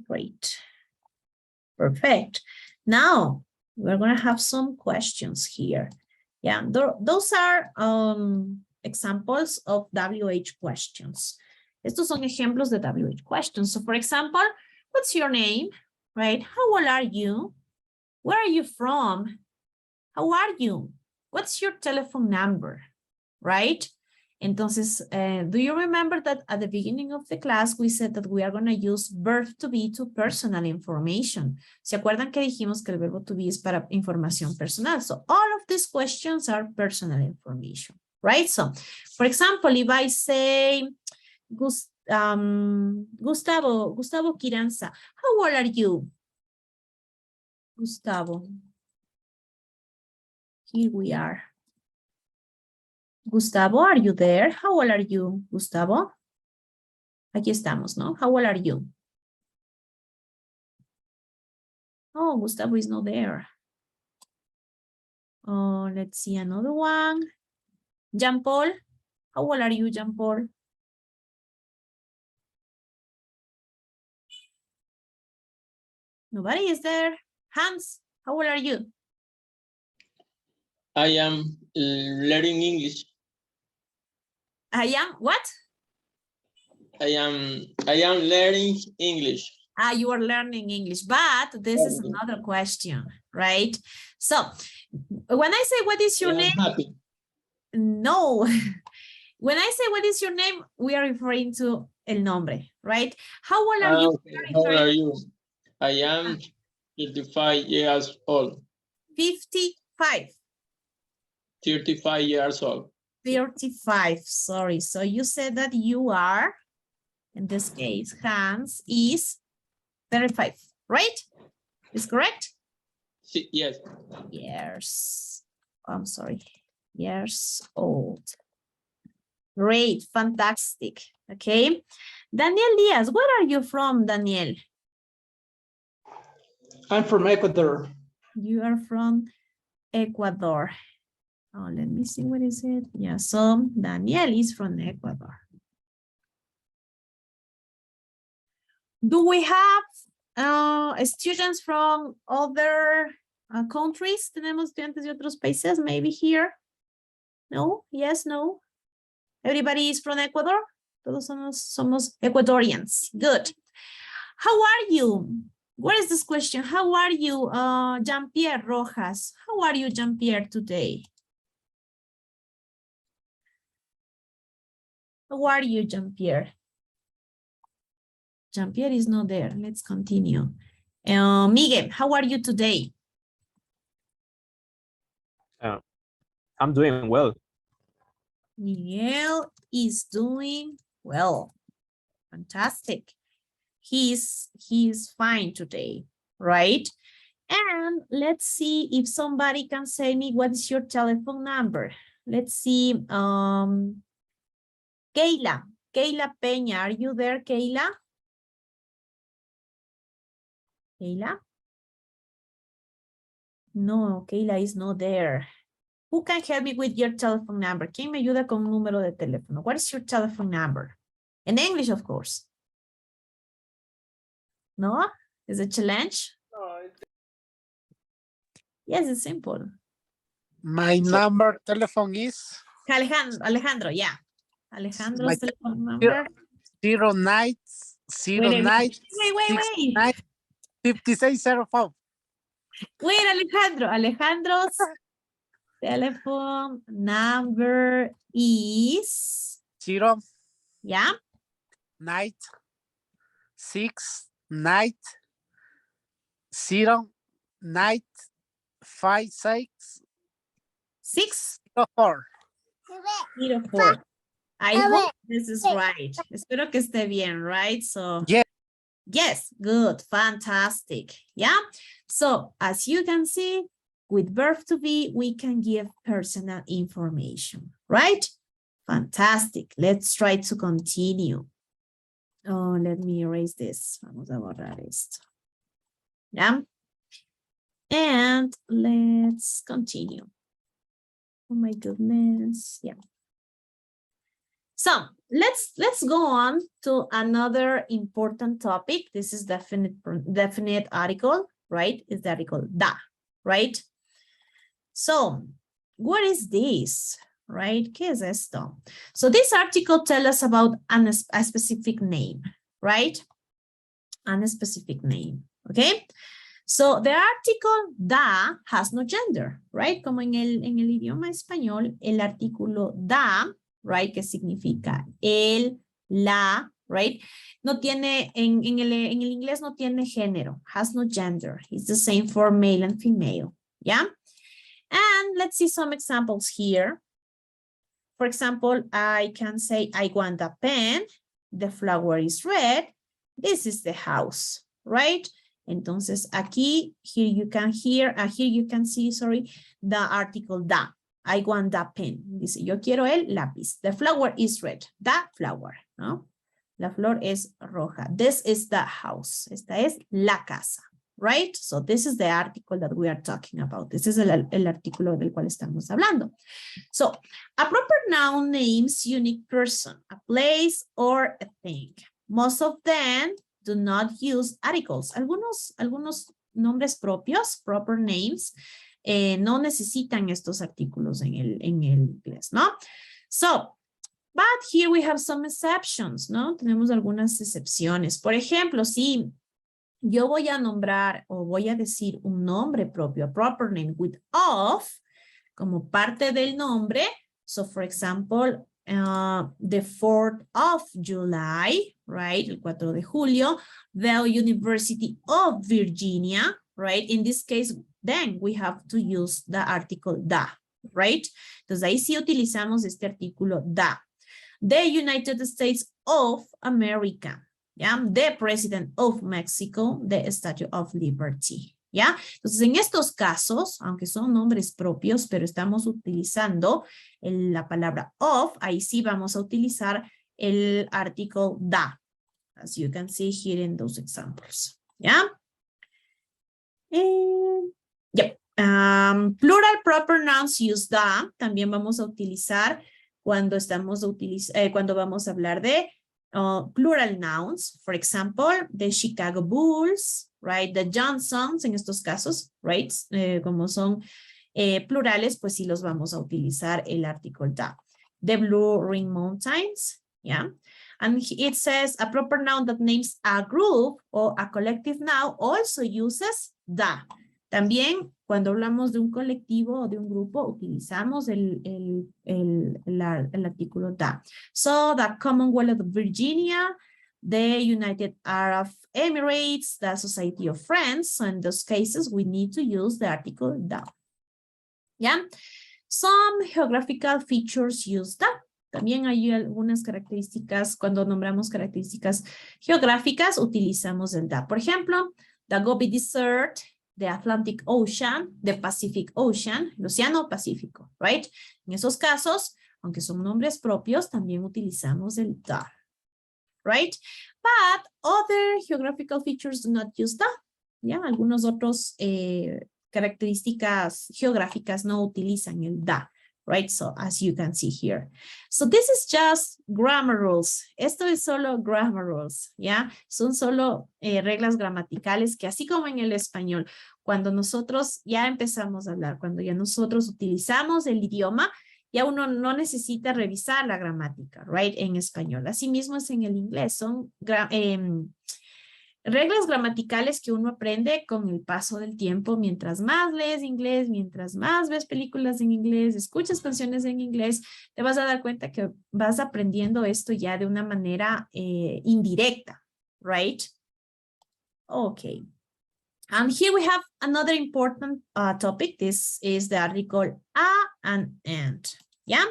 Great. Perfect. Now, we're going to have some questions here. Yeah, those are examples of WH questions. Estos son ejemplos de WH questions. So for example, what's your name, right? How old are you? Where are you from? How are you? What's your telephone number, right? Entonces, do you remember that at the beginning of the class, we said that we are going to use verb to be to personal information. ¿Se acuerdan que dijimos que el verbo to be es para información personal? So all of these questions are personal information, right? So, for example, if I say, Gustavo Quiranza, how old are you? Gustavo. Here we are. Gustavo, are you there? How old are you, Gustavo? Aquí estamos, ¿no? How old are you? Oh, Gustavo is not there. Oh, let's see another one. Jean Paul, how old are you, Jean Paul? Nobody is there. Hans, how old are you? I am learning English. I am what? I am learning English. You are learning English, but this is another question, right? So when I say what is your name? Happy. No. When I say what is your name, we are referring to el nombre, right? How old are you? Okay. How old are you? I am 35 years old. 55. 35 years old. 35, sorry. So you said that you are, in this case, Hans is 35, right? Is correct? Yes. Years. I'm sorry. Years old. Great, fantastic. Okay. Daniel Diaz, where are you from, Daniel? I'm from Ecuador. You are from Ecuador. Oh, let me see, what is it? Yeah, so Daniel is from Ecuador. Do we have students from other countries? ¿Tenemos estudiantes de otros países? Maybe here? No? Yes, no? Everybody is from Ecuador? Todos somos Ecuadorians. Good. How are you? What is this question? How are you, Jean-Pierre Rojas? How are you, Jean-Pierre, today? How are you, Jean-Pierre? Jean-Pierre is not there. Let's continue. Miguel, how are you today? I'm doing well. Miguel is doing well. Fantastic. He's fine today, right? And let's see if somebody can say me what is your telephone number. Let's see. Kayla Peña, are you there, Kayla? Kayla? No, Kayla is not there. Who can help me with your telephone number? ¿Quién me ayuda con un número de teléfono? What is your telephone number? In English, of course. No? Is it a challenge? Yes, it's simple. My number telephone is Alejandro, yeah. Alejandro's telephone number. 0909 Wait. 5605. Wait, Alejandro's telephone number is 0 yeah. 9 6 9 0 9 5 6 6 4. 04. I hope this is right. Espero que esté bien, right? So yeah. Yes, good, fantastic. Yeah. So as you can see, with verb to be, we can give personal information, right? Fantastic. Let's try to continue. Oh, let me erase this. Vamos a borrar esto. Yeah. And let's continue. Oh my goodness. Yeah. So let's go on to another important topic. This is definite article, right? It's the article da, right? So what is this? right? ¿Qué es esto? So this article tells us about a specific name, right? A specific name, okay? So the article da has no gender, right? Como en el idioma español, el artículo da, right? Que significa el, la, right? No tiene, en el inglés no tiene género, has no gender. It's the same for male and female, yeah? And let's see some examples here. For example, I can say, I want a pen. The flower is red. This is the house, right? Entonces aquí, here you can see, sorry, the article da. I want the pen. Dice, yo quiero el lápiz. The flower is red. The flower, ¿no? La flor es roja. This is the house. Esta es la casa, right? So this is the article that we are talking about. This is el artículo del cual estamos hablando. So a proper noun names unique person, a place, or a thing. Most of them do not use articles. Algunos nombres propios, proper names, no necesitan estos artículos en el inglés, ¿no? So, but here we have some exceptions, ¿no? Tenemos algunas excepciones. Por ejemplo, si yo voy a nombrar o voy a decir un nombre propio, a proper name with of, como parte del nombre. So, for example, the 4th of July, right? El 4 de julio, the University of Virginia, right? In this case, then we have to use the article da, right? Entonces ahí sí utilizamos este artículo da. The United States of America, yeah? The President of Mexico, the Statue of Liberty, ¿ya? Entonces, en estos casos, aunque son nombres propios, pero estamos utilizando la palabra of, ahí sí vamos a utilizar el artículo da, as you can see here in those examples, ¿ya? Yep. Plural proper nouns use da, también vamos a utilizar cuando cuando vamos a hablar de plural nouns, for example, the Chicago Bulls, right? The Johnsons, en estos casos, right? Como son plurales, pues sí los vamos a utilizar el artículo da. The Blue Ring Mountains, yeah? And it says a proper noun that names a group or a collective noun also uses da. También cuando hablamos de un colectivo o de un grupo, utilizamos el artículo da. So, the Commonwealth of Virginia, the United Arab Emirates, the Society of Friends. So, in those cases, we need to use the article da. Yeah? Some geographical features use da. También hay algunas características, cuando nombramos características geográficas, utilizamos el da. Por ejemplo, the Gobi Desert, the Atlantic Ocean, the Pacific Ocean, el Océano Pacífico, right? En esos casos, aunque son nombres propios, también utilizamos el da, right? But other geographical features do not use da. ¿Ya? Algunos otros características geográficas no utilizan el da, right? So, as you can see here. So, this is just grammar rules. Esto es solo grammar rules, ¿ya? Son solo reglas gramaticales que así como en el español, cuando nosotros ya empezamos a hablar, cuando ya nosotros utilizamos el idioma, ya uno no necesita revisar la gramática, right? En español. Asimismo es en el inglés. Son reglas gramaticales que uno aprende con el paso del tiempo. Mientras más lees inglés, mientras más ves películas en inglés, escuchas canciones en inglés, te vas a dar cuenta que vas aprendiendo esto ya de una manera indirecta, right? Okay. And here we have another important topic. This is the article a and and. ¿Ya?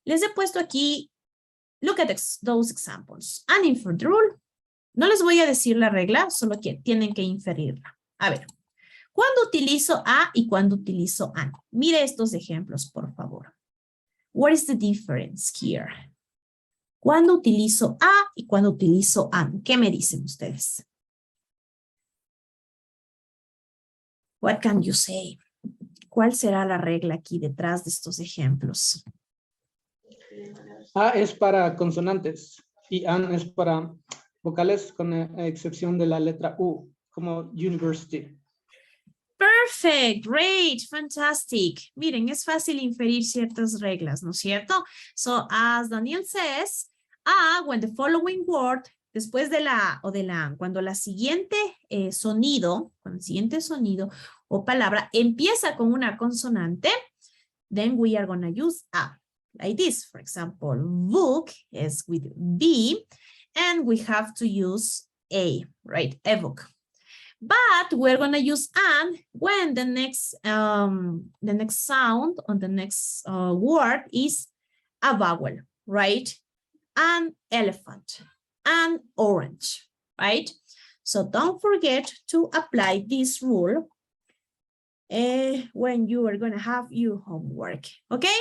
Les he puesto aquí, look at those examples. An inferred rule. No les voy a decir la regla, solo que tienen que inferirla. A ver, ¿cuándo utilizo a y cuándo utilizo an? Mire estos ejemplos, por favor. What is the difference here? ¿Cuándo utilizo a y cuándo utilizo an? ¿Qué me dicen ustedes? What can you say? ¿Cuál será la regla aquí detrás de estos ejemplos? A es para consonantes y an es para vocales con excepción de la letra U, como university. Perfect, great, fantastic. Miren, es fácil inferir ciertas reglas, ¿no es cierto? So, as Daniel says, when the following word, después de la o de la, cuando la siguiente sonido, cuando el siguiente sonido o palabra empieza con una consonante, then we are going to use a. Like this, for example, book is with B, and we have to use a, right? Evoke. But we're going to use an when the next sound on the next word is a vowel, right? An elephant, an orange, right? So don't forget to apply this rule when you are going to have your homework, okay?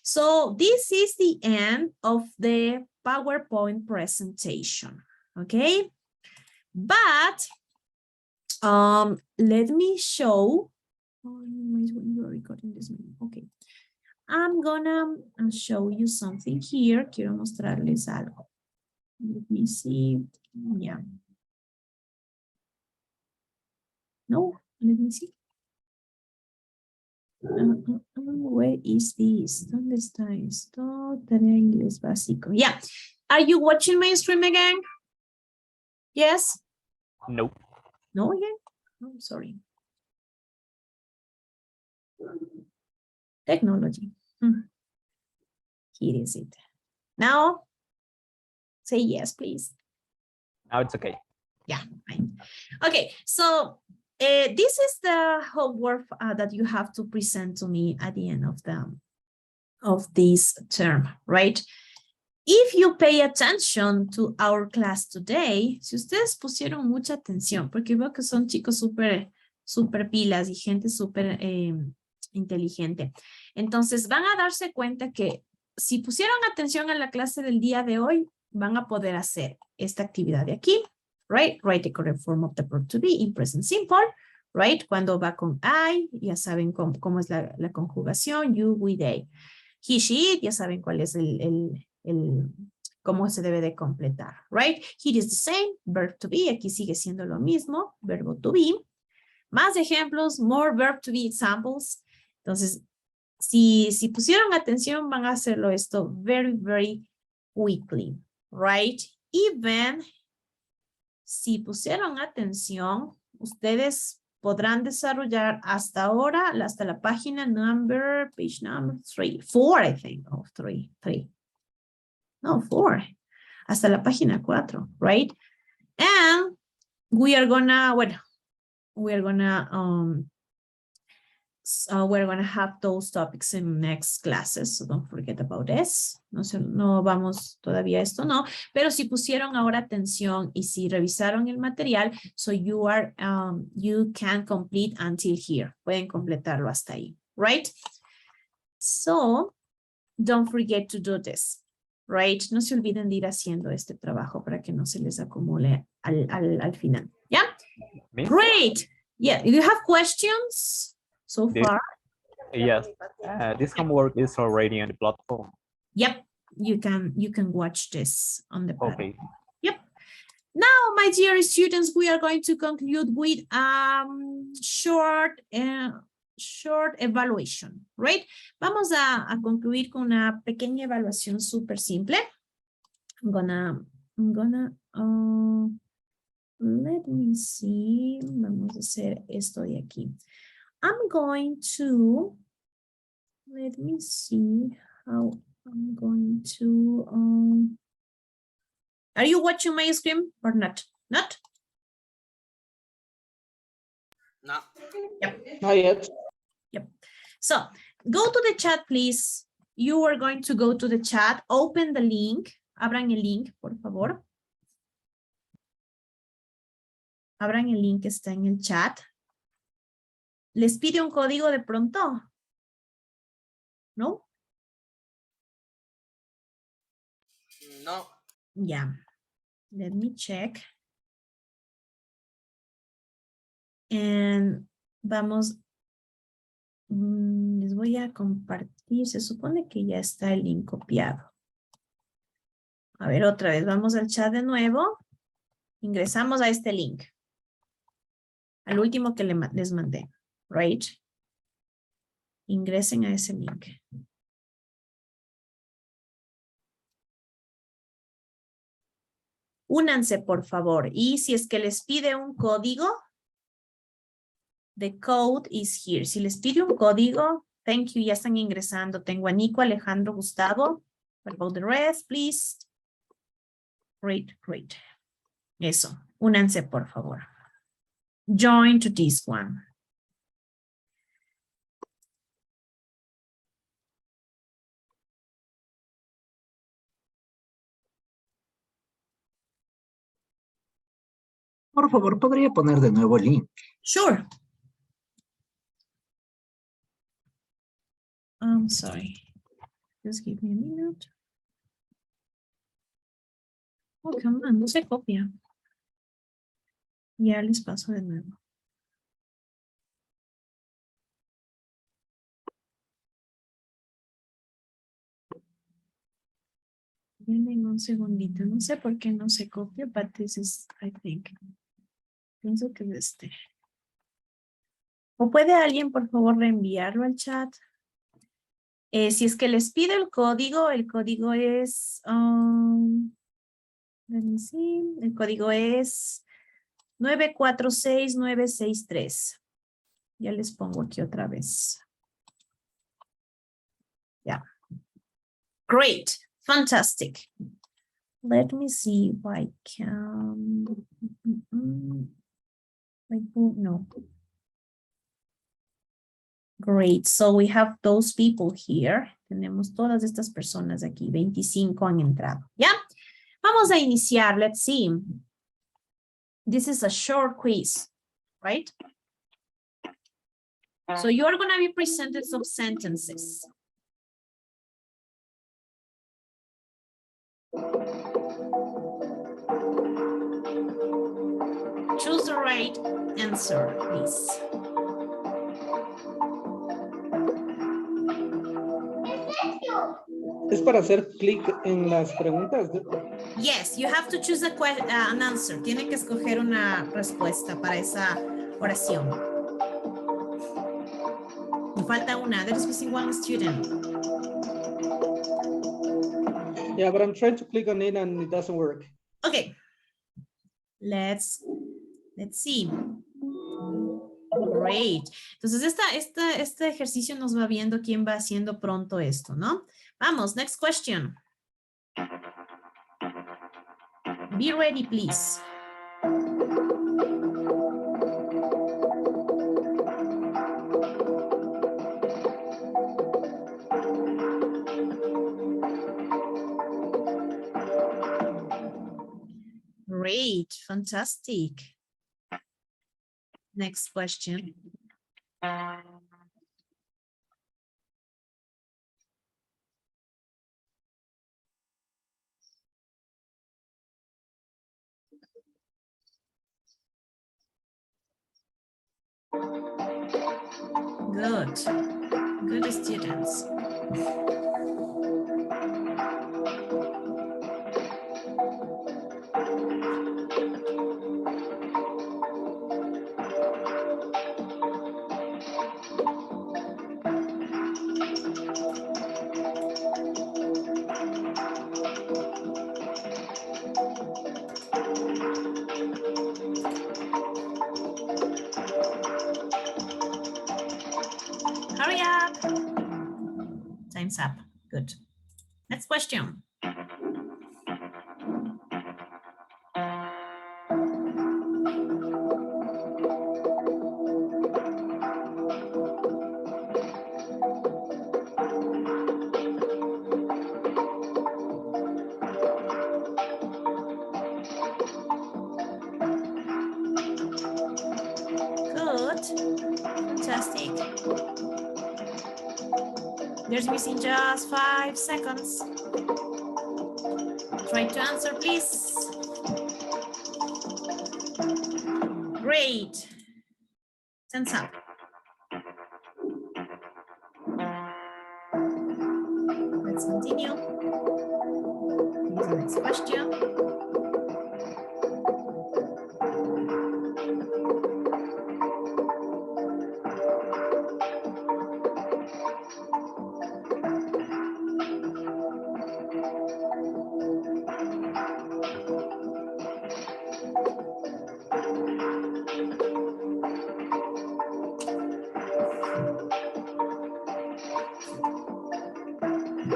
So this is the end of the PowerPoint presentation, okay? But let me show. You're recording this. Okay. I'm gonna show you something here. Quiero mostrarles algo. Let me see. Yeah. No, let me see. Where is this? ¿Dónde está esto? Tarea inglés básico. Yeah. Are you watching my stream again? Yes? Nope. No again? Oh, sorry. Technology. Here is it. Now, say yes, please. Now it's okay. Yeah, fine. Okay, so this is the homework that you have to present to me at the end of this term, right? If you pay attention to our class today, si ustedes pusieron mucha atención, porque veo que son chicos súper pilas y gente súper inteligente. Entonces van a darse cuenta que si pusieron atención a la clase del día de hoy, van a poder hacer esta actividad de aquí, right? Write the correct form of the verb to be in present simple, right? Cuando va con I, ya saben cómo es la conjugación, you, we, they. He, she, it, ya saben cuál es cómo se debe de completar, right? Here is the same, verb to be, aquí sigue siendo lo mismo, verbo to be. Más ejemplos, more verb to be examples. Entonces, si pusieron atención, van a hacerlo esto very quickly, right? Even si pusieron atención, ustedes podrán desarrollar hasta ahora, hasta la página page number 4, I think. Oh, 3. No, 4. Hasta la página 4, right? And we're gonna have those topics in next classes, so don't forget about this. No vamos todavía a esto, no. Pero si pusieron ahora atención y si revisaron el material, so you can complete until here. Pueden completarlo hasta ahí, right? So, don't forget to do this, right? No se olviden de ir haciendo este trabajo para que no se les acumule al final, ¿ya? Me? Great. Yeah, do you have questions? So far? Yes. This homework is already on the platform. Yep, you can watch this on the platform. Okay. Yep. Now, my dear students, we are going to conclude with short evaluation, right? Vamos a concluir con una pequeña evaluación súper simple. I'm gonna let me see. Vamos a hacer esto de aquí. I'm going to, let me see how I'm going to, are you watching my screen or not? Not? No. Yep. Not yet. Yep. So go to the chat, please. You are going to go to the chat, open the link. Abran el link, por favor. Abran el link que está en el chat. ¿Les pide un código de pronto? ¿No? No. Yeah. Let me check. And vamos. Les voy a compartir. Se supone que ya está el link copiado. A ver, otra vez. Vamos al chat de nuevo. Ingresamos a este link. Al último que les mandé. Great. Ingresen a ese link. Únanse, por favor. Y si es que les pide un código, the code is here. Si les pide un código, thank you, ya están ingresando. Tengo a Nico, Alejandro, Gustavo. What about the rest, please? Great, great. Eso, únanse, por favor. Join to this one. Por favor, ¿podría poner de nuevo el link? Sure. I'm sorry. Just give me a minute. Oh, come on, no se copia. Ya les paso de nuevo. Vienen un segundito. No sé por qué no se copia, but this is, I think. Pienso que es este. ¿O puede alguien, por favor, reenviarlo al chat? Si es que les pido el código es... let me see, el código es 946963. Ya les pongo aquí otra vez. Yeah. Great. Fantastic. Let me see if I can... No. Great. So we have those people here. Tenemos todas estas personas aquí. 25 han entrado. ¿Ya? Vamos a iniciar. Let's see. This is a short quiz, right? So you are going to be presented some sentences. Choose the right answer, please. Es para hacer clic en las preguntas. Yes, you have to choose an answer. Tiene que escoger una respuesta para esa oración. Me falta una. There is missing one student. Yeah, but I'm trying to click on it and it doesn't work. Okay. Let's see. Great. Entonces, este ejercicio nos va viendo quién va haciendo pronto esto, ¿no? Vamos, next question. Be ready, please. Great, fantastic. Next question. Good. Good students. Hurry up. Time's up. Good. Next question. Good. Fantastic. There's missing just 5 seconds. Try to answer, please. Great. Time's up. Let's continue. Here's the next question.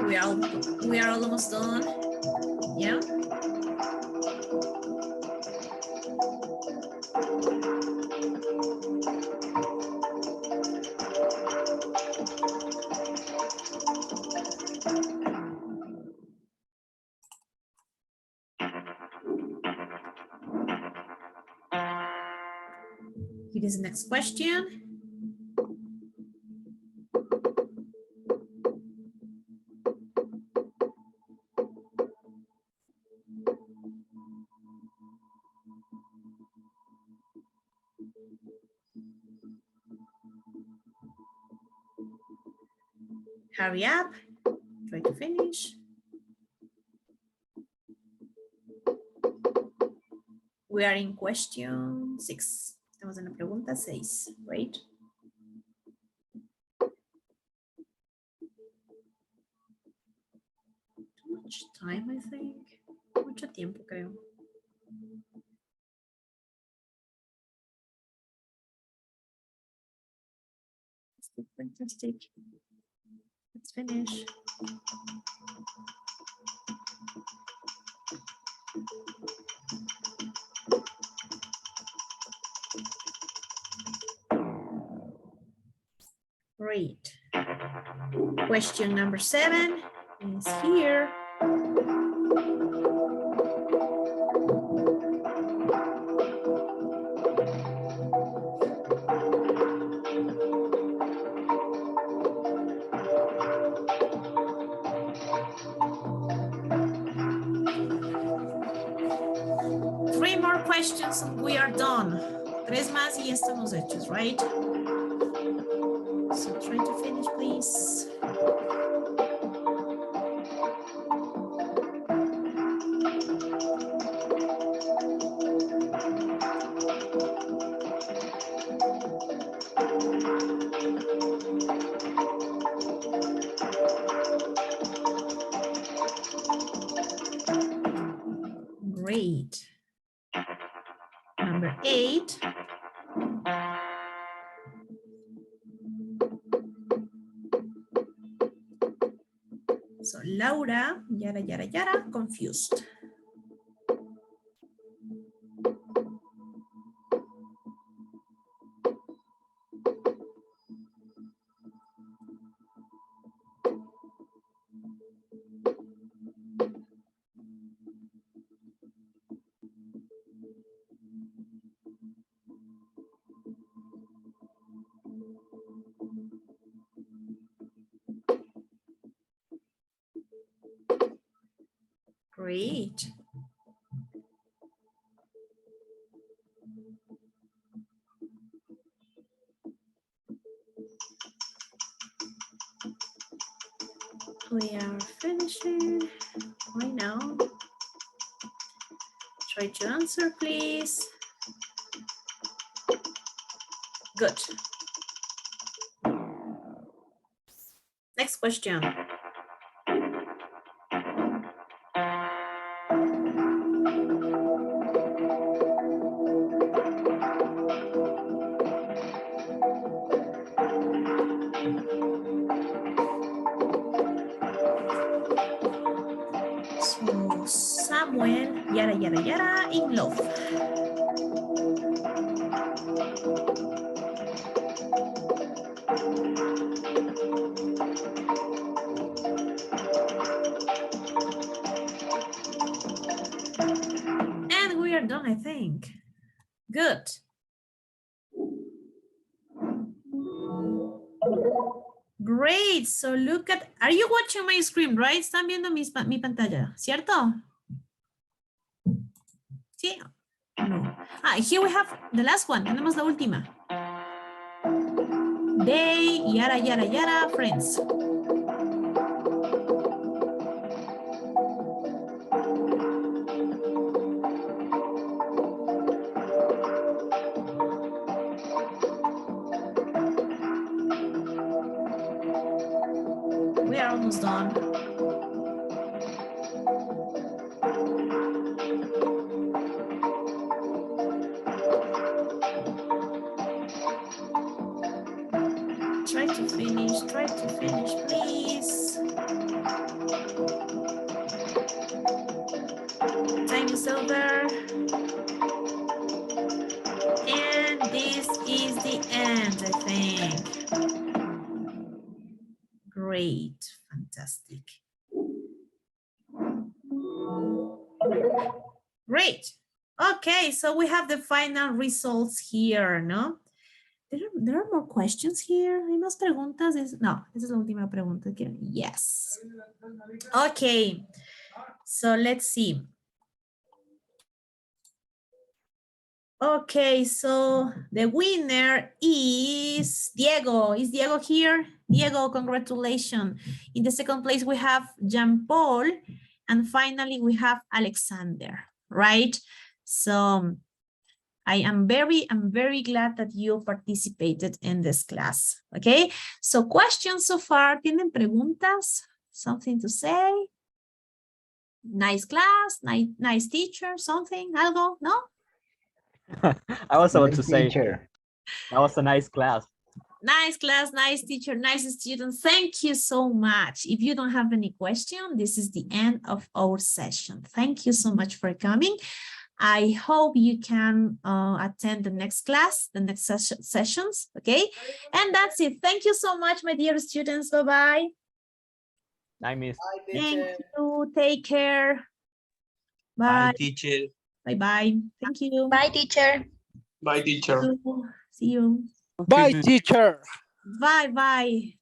We are almost done. Yeah. Here is the next question. Hurry up, try to finish. We are in question 6. Estamos en la pregunta 6, right? Too much time, I think. Mucho tiempo, creo. Fantastic. Let's finish. Great. Question number 7 is here. Three more questions and we are done. 3 más y estamos hechos, right? So try to finish, please. Great. Number 8. So Laura, yara, confused. Great. We are finishing right now. Try to answer, please. Good. Next question. So Samuel, yara, in love. And we are done, I think. Good. Great. So look at, are you watching my screen, right? Están viendo mi pantalla, ¿cierto? Sí. No. Here we have the last one. Tenemos la última. They, yara, friends. We are almost done. Try to finish, please. Time is over. And this is the end, I think. Great, fantastic. Great. Okay, so we have the final results here, ¿no? There are more questions here. ¿Hay más preguntas? No, esa es la última pregunta. Yes. Okay, so let's see. Okay, so the winner is Diego. Is Diego here? Diego, congratulations. In the second place, we have Jean-Paul. And finally, we have Alexander, right? So I'm very glad that you participated in this class, okay? So questions so far, ¿tienen preguntas? Something to say? Nice class, nice teacher, something, algo, no? I was about Nice to say teacher. that was a nice class. Nice class, nice teacher, nice student. Thank you so much. If you don't have any question, this is the end of our session. Thank you so much for coming. I hope you can attend the next class, the next sessions, okay? And that's it. Thank you so much, my dear students. Bye-bye. I miss. Thank you. Take care. Bye. teacher. Bye-bye. Thank you. Bye, teacher. Bye, teacher. See you. Bye, teacher. Bye-bye.